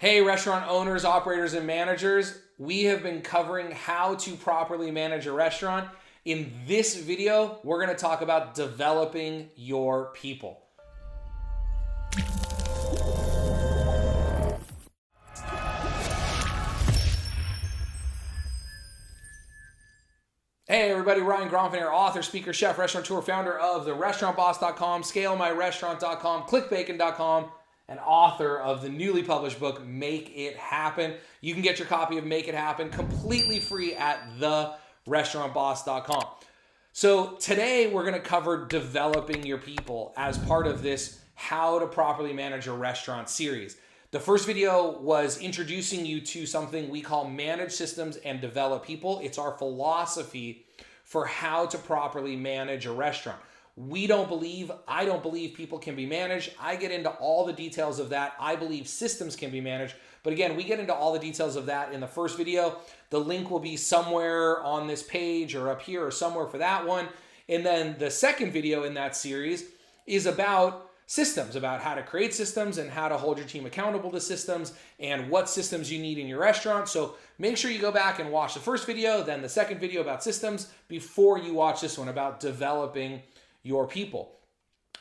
Hey, restaurant owners, operators, and managers. We have been covering how to properly manage a restaurant. In this video, we're going to talk about developing your people. Hey everybody, Ryan Gromfin here, author, speaker, chef, restaurateur, founder of therestaurantboss.com, scalemyrestaurant.com, clickbacon.com, and author of the newly published book, Make It Happen. You can get your copy of Make It Happen completely free at therestaurantboss.com. So today we're going to cover developing your people as part of this How to Properly Manage a Restaurant series. The first video was introducing you to something we call manage systems and develop people. It's our philosophy for how to properly manage a restaurant. I don't believe people can be managed. I get into all the details of that. I believe systems can be managed. But again, we get into all the details of that in the first video. The link will be somewhere on this page or up here or somewhere for that one. And then the second video in that series is about systems, about how to create systems and how to hold your team accountable to systems and what systems you need in your restaurant. So make sure you go back and watch the first video, then the second video about systems before you watch this one about developing your people.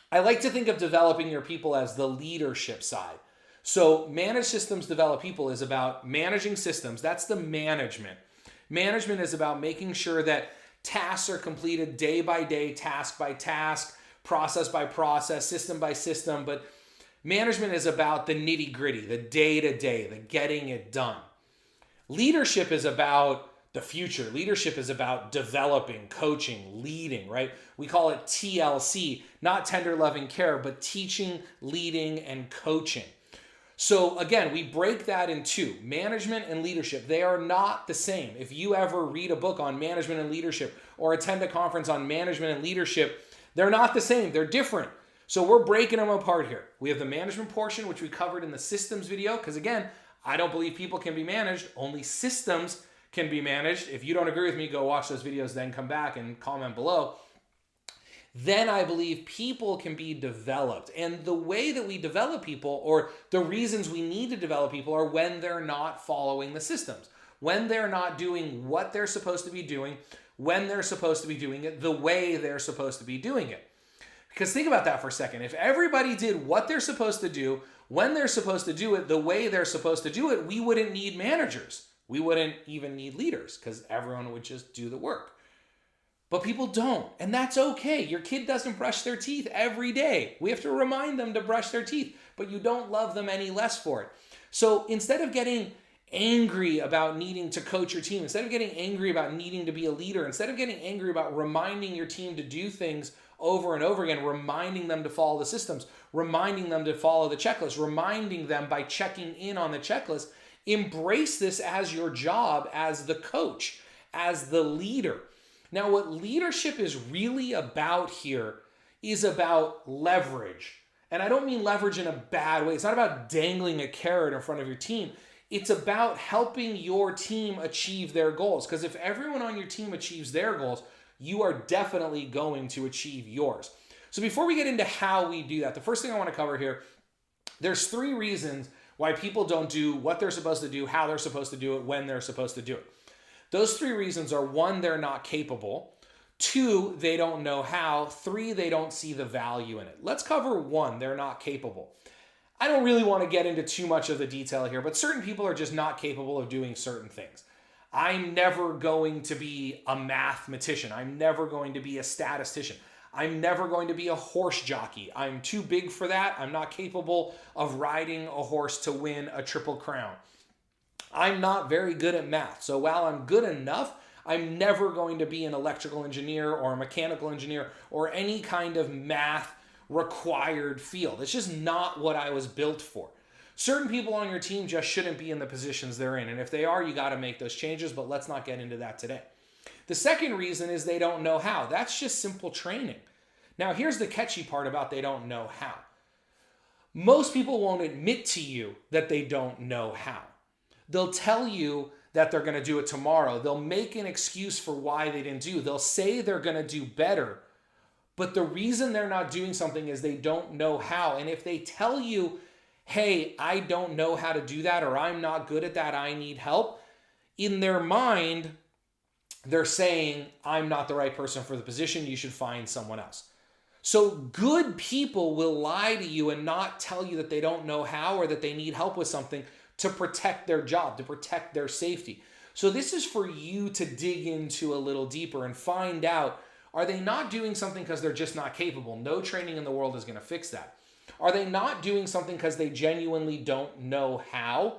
I like to think of developing your people as the leadership side. So manage systems, develop people is about managing systems. That's the management. Management is about making sure that tasks are completed day by day, task by task, process by process, system by system. But management is about the nitty gritty, the day to day, the getting it done. Leadership is about the future. Leadership is about developing, coaching, leading, right? We call it TLC, not tender loving care, but teaching, leading, and coaching. So again, we break that in two, management and leadership. They are not the same. If you ever read a book on management and leadership or attend a conference on management and leadership, they're not the same. They're different. So we're breaking them apart here. We have the management portion, which we covered in the systems video, because again, I don't believe people can be managed. Only systems can be managed. If you don't agree with me, go watch those videos, then come back and comment below. Then I believe people can be developed. And the way that we develop people, or the reasons we need to develop people, are when they're not following the systems, when they're not doing what they're supposed to be doing, when they're supposed to be doing it, the way they're supposed to be doing it. Because think about that for a second. If everybody did what they're supposed to do, when they're supposed to do it, the way they're supposed to do it, we wouldn't need managers. We wouldn't even need leaders because everyone would just do the work. But people don't, and that's okay. Your kid doesn't brush their teeth every day. We have to remind them to brush their teeth, but you don't love them any less for it. So instead of getting angry about needing to coach your team, instead of getting angry about needing to be a leader, instead of getting angry about reminding your team to do things over and over again, reminding them to follow the systems, reminding them to follow the checklist, reminding them by checking in on the checklist, embrace this as your job as the coach, as the leader. Now, what leadership is really about here is about leverage. And I don't mean leverage in a bad way. It's not about dangling a carrot in front of your team. It's about helping your team achieve their goals. Because if everyone on your team achieves their goals, you are definitely going to achieve yours. So before we get into how we do that, the first thing I want to cover here, there's 3 reasons why people don't do what they're supposed to do, how they're supposed to do it, when they're supposed to do it. Those 3 reasons are: 1, they're not capable; 2, they don't know how; 3, they don't see the value in it. Let's cover 1, they're not capable. I don't really want to get into too much of the detail here, but certain people are just not capable of doing certain things. I'm never going to be a mathematician. I'm never going to be a statistician. I'm never going to be a horse jockey. I'm too big for that. I'm not capable of riding a horse to win a Triple Crown. I'm not very good at math. So while I'm good enough, I'm never going to be an electrical engineer or a mechanical engineer or any kind of math required field. It's just not what I was built for. Certain people on your team just shouldn't be in the positions they're in. And if they are, you got to make those changes, but let's not get into that today. The second reason is they don't know how. That's just simple training. Now, here's the catchy part about they don't know how. Most people won't admit to you that they don't know how. They'll tell you that they're going to do it tomorrow. They'll make an excuse for why they didn't do. They'll say they're going to do better. But the reason they're not doing something is they don't know how. And if they tell you, hey, I don't know how to do that, or I'm not good at that, I need help, in their mind, they're saying, I'm not the right person for the position, you should find someone else. So good people will lie to you and not tell you that they don't know how or that they need help with something to protect their job, to protect their safety. So this is for you to dig into a little deeper and find out, are they not doing something because they're just not capable? No training in the world is going to fix that. Are they not doing something because they genuinely don't know how?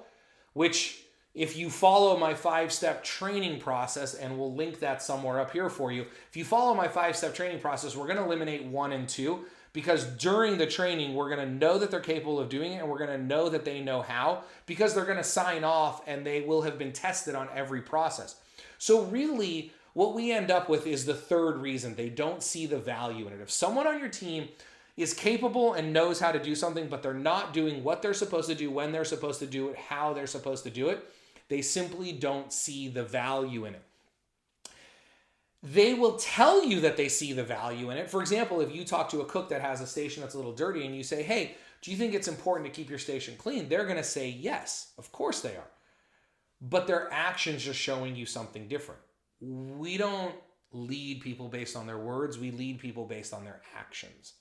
Which, if you follow my 5-step training process, and we'll link that somewhere up here for you, if you follow my 5-step training process, we're going to eliminate 1 and 2, because during the training, we're going to know that they're capable of doing it, and we're going to know that they know how, because they're going to sign off and they will have been tested on every process. So really, what we end up with is the third reason: they don't see the value in it. If someone on your team is capable and knows how to do something, but they're not doing what they're supposed to do, when they're supposed to do it, how they're supposed to do it, they simply don't see the value in it. They will tell you that they see the value in it. For example, if you talk to a cook that has a station that's a little dirty and you say, hey, do you think it's important to keep your station clean? They're going to say yes, of course they are. But their actions are showing you something different. We don't lead people based on their words. We lead people based on their actions.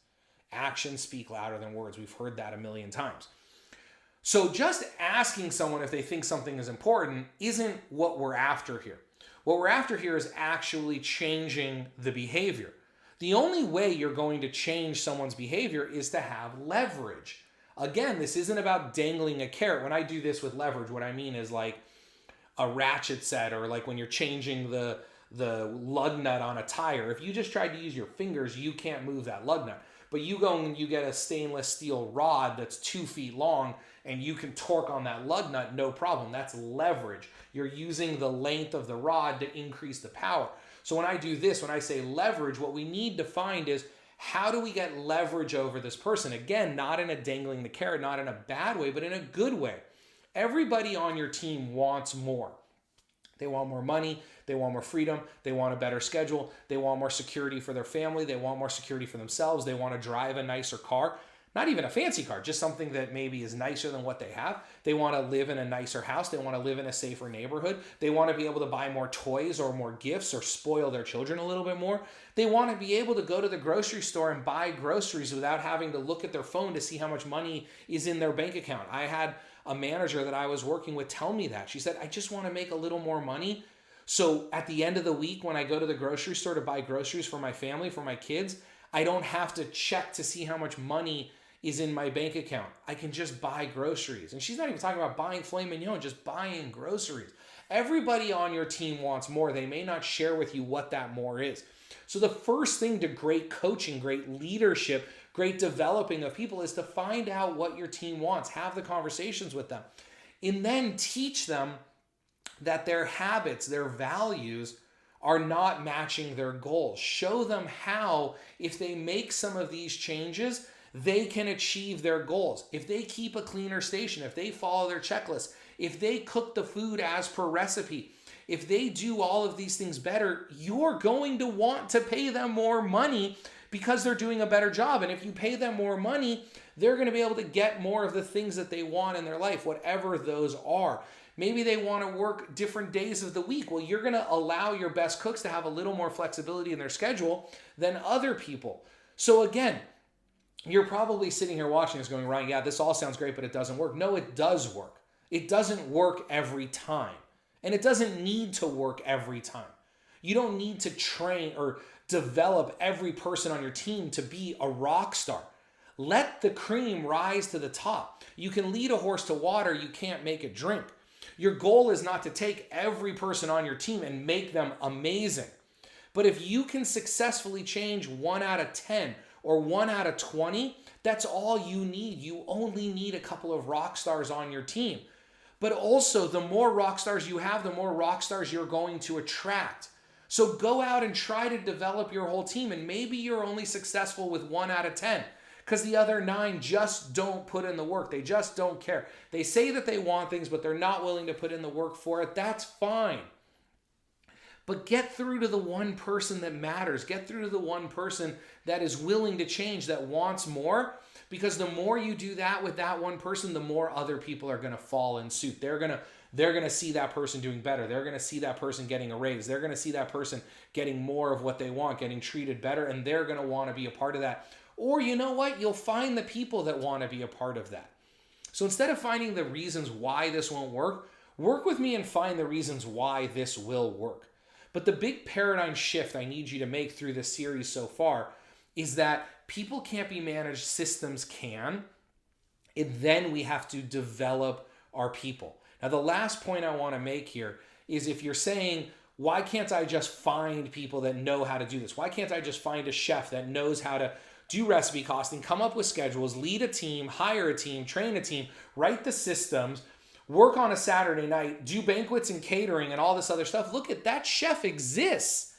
Actions speak louder than words. We've heard that a million times. So just asking someone if they think something is important isn't what we're after here. What we're after here is actually changing the behavior. The only way you're going to change someone's behavior is to have leverage. Again, this isn't about dangling a carrot. When I do this with leverage, what I mean is like a ratchet set, or like when you're changing the lug nut on a tire. If you just tried to use your fingers, you can't move that lug nut. But you go and you get a stainless steel rod that's 2 feet long and you can torque on that lug nut, no problem. That's leverage. You're using the length of the rod to increase the power. So when I do this, when I say leverage, what we need to find is, how do we get leverage over this person? Again, not in a dangling the carrot, not in a bad way, but in a good way. Everybody on your team wants more. They want more money, they want more freedom, they want a better schedule, they want more security for their family, they want more security for themselves, they want to drive a nicer car. Not even a fancy car, just something that maybe is nicer than what they have. They want to live in a nicer house, they want to live in a safer neighborhood, they want to be able to buy more toys or more gifts or spoil their children a little bit more. They want to be able to go to the grocery store and buy groceries without having to look at their phone to see how much money is in their bank account. I had a manager that I was working with tell me that. She said, I just want to make a little more money. So at the end of the week, when I go to the grocery store to buy groceries for my family, for my kids, I don't have to check to see how much money is in my bank account. I can just buy groceries. And she's not even talking about buying filet mignon, just buying groceries. Everybody on your team wants more. They may not share with you what that more is. So the first thing to great coaching, great leadership, great developing of people is to find out what your team wants, have the conversations with them, and then teach them that their habits, their values are not matching their goals. Show them how, if they make some of these changes, they can achieve their goals. If they keep a cleaner station, if they follow their checklist, if they cook the food as per recipe, if they do all of these things better, you're going to want to pay them more money because they're doing a better job. And if you pay them more money, they're going to be able to get more of the things that they want in their life, whatever those are. Maybe they want to work different days of the week. Well, you're going to allow your best cooks to have a little more flexibility in their schedule than other people. So again, you're probably sitting here watching this going, Ryan, yeah, this all sounds great, but it doesn't work. No, it does work. It doesn't work every time. And it doesn't need to work every time. You don't need to train or develop every person on your team to be a rock star. Let the cream rise to the top. You can lead a horse to water, you can't make it drink. Your goal is not to take every person on your team and make them amazing. But if you can successfully change 1 out of 10 or 1 out of 20, that's all you need. You only need a couple of rock stars on your team. But also, the more rock stars you have, the more rock stars you're going to attract. So go out and try to develop your whole team, and maybe you're only successful with 1 out of 10 because the other 9 just don't put in the work. They just don't care. They say that they want things, but they're not willing to put in the work for it. That's fine. But get through to the one person that matters. Get through to the one person that is willing to change, that wants more. Because the more you do that with that one person, the more other people are going to fall in suit. They're going to see that person doing better. They're going to see that person getting a raise. They're going to see that person getting more of what they want, getting treated better, and they're going to want to be a part of that. Or you know what? You'll find the people that want to be a part of that. So instead of finding the reasons why this won't work with me and find the reasons why this will work. But the big paradigm shift I need you to make through this series so far is that people can't be managed, systems can. And then we have to develop our people. Now, the last point I want to make here is if you're saying, why can't I just find people that know how to do this? Why can't I just find a chef that knows how to do recipe costing, come up with schedules, lead a team, hire a team, train a team, write the systems, work on a Saturday night, do banquets and catering and all this other stuff? Look at that chef exists.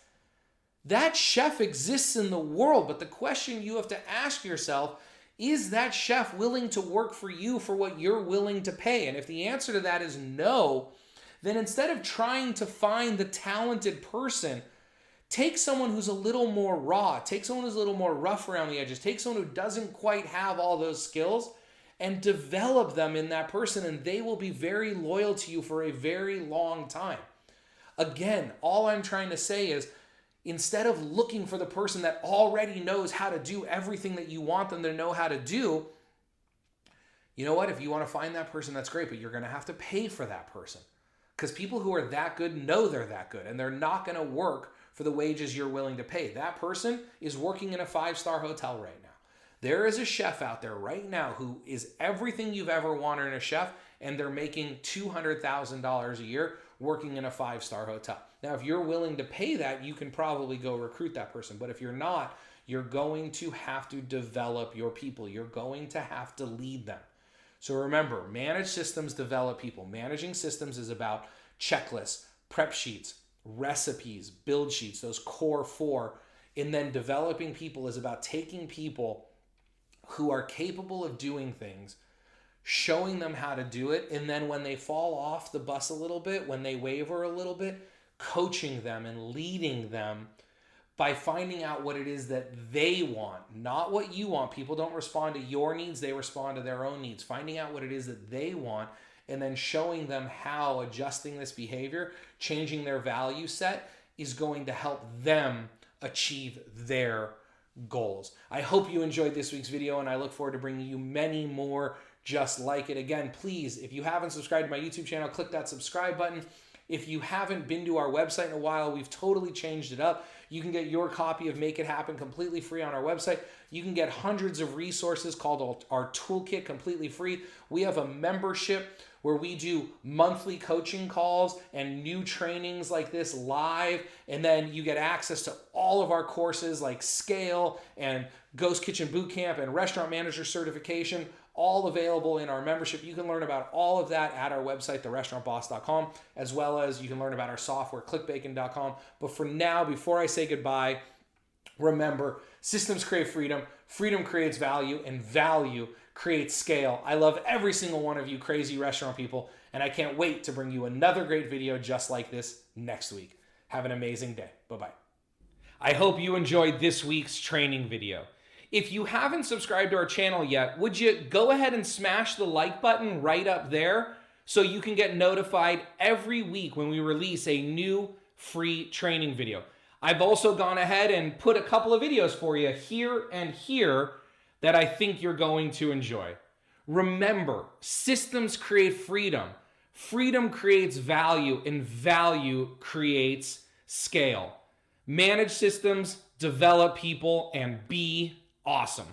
That chef exists in the world. But the question you have to ask yourself, is that chef willing to work for you for what you're willing to pay? And if the answer to that is no, then instead of trying to find the talented person, take someone who's a little more raw, take someone who's a little more rough around the edges, take someone who doesn't quite have all those skills and develop them in that person, and they will be very loyal to you for a very long time. Again, all I'm trying to say is, instead of looking for the person that already knows how to do everything that you want them to know how to do, you know what? If you want to find that person, that's great, but you're going to have to pay for that person. Because people who are that good know they're that good, and they're not going to work for the wages you're willing to pay. That person is working in a 5-star hotel right now. There is a chef out there right now who is everything you've ever wanted in a chef, and they're making $200,000 a year working in a 5-star hotel. Now, if you're willing to pay that, you can probably go recruit that person. But if you're not, you're going to have to develop your people. You're going to have to lead them. So remember, manage systems, develop people. Managing systems is about checklists, prep sheets, recipes, build sheets, those core 4. And then developing people is about taking people who are capable of doing things, showing them how to do it, and then when they fall off the bus a little bit, when they waver a little bit, coaching them and leading them by finding out what it is that they want, not what you want. People don't respond to your needs, they respond to their own needs. Finding out what it is that they want and then showing them how adjusting this behavior, changing their value set is going to help them achieve their goals. I hope you enjoyed this week's video, and I look forward to bringing you many more just like it. Again, please, if you haven't subscribed to my YouTube channel, click that subscribe button. If you haven't been to our website in a while, we've totally changed it up. You can get your copy of Make It Happen completely free on our website. You can get hundreds of resources called our toolkit completely free. We have a membership where we do monthly coaching calls and new trainings like this live. And then you get access to all of our courses like Scale and Ghost Kitchen Bootcamp and Restaurant Manager Certification, all available in our membership. You can learn about all of that at our website, therestaurantboss.com, as well as you can learn about our software, clickbacon.com. But for now, before I say goodbye, remember, systems create freedom, freedom creates value, and value creates scale. I love every single one of you crazy restaurant people, and I can't wait to bring you another great video just like this next week. Have an amazing day. Bye-bye. I hope you enjoyed this week's training video. If you haven't subscribed to our channel yet, would you go ahead and smash the like button right up there so you can get notified every week when we release a new free training video. I've also gone ahead and put a couple of videos for you here and here that I think you're going to enjoy. Remember, systems create freedom. Freedom creates value, and value creates scale. Manage systems, develop people, and be awesome.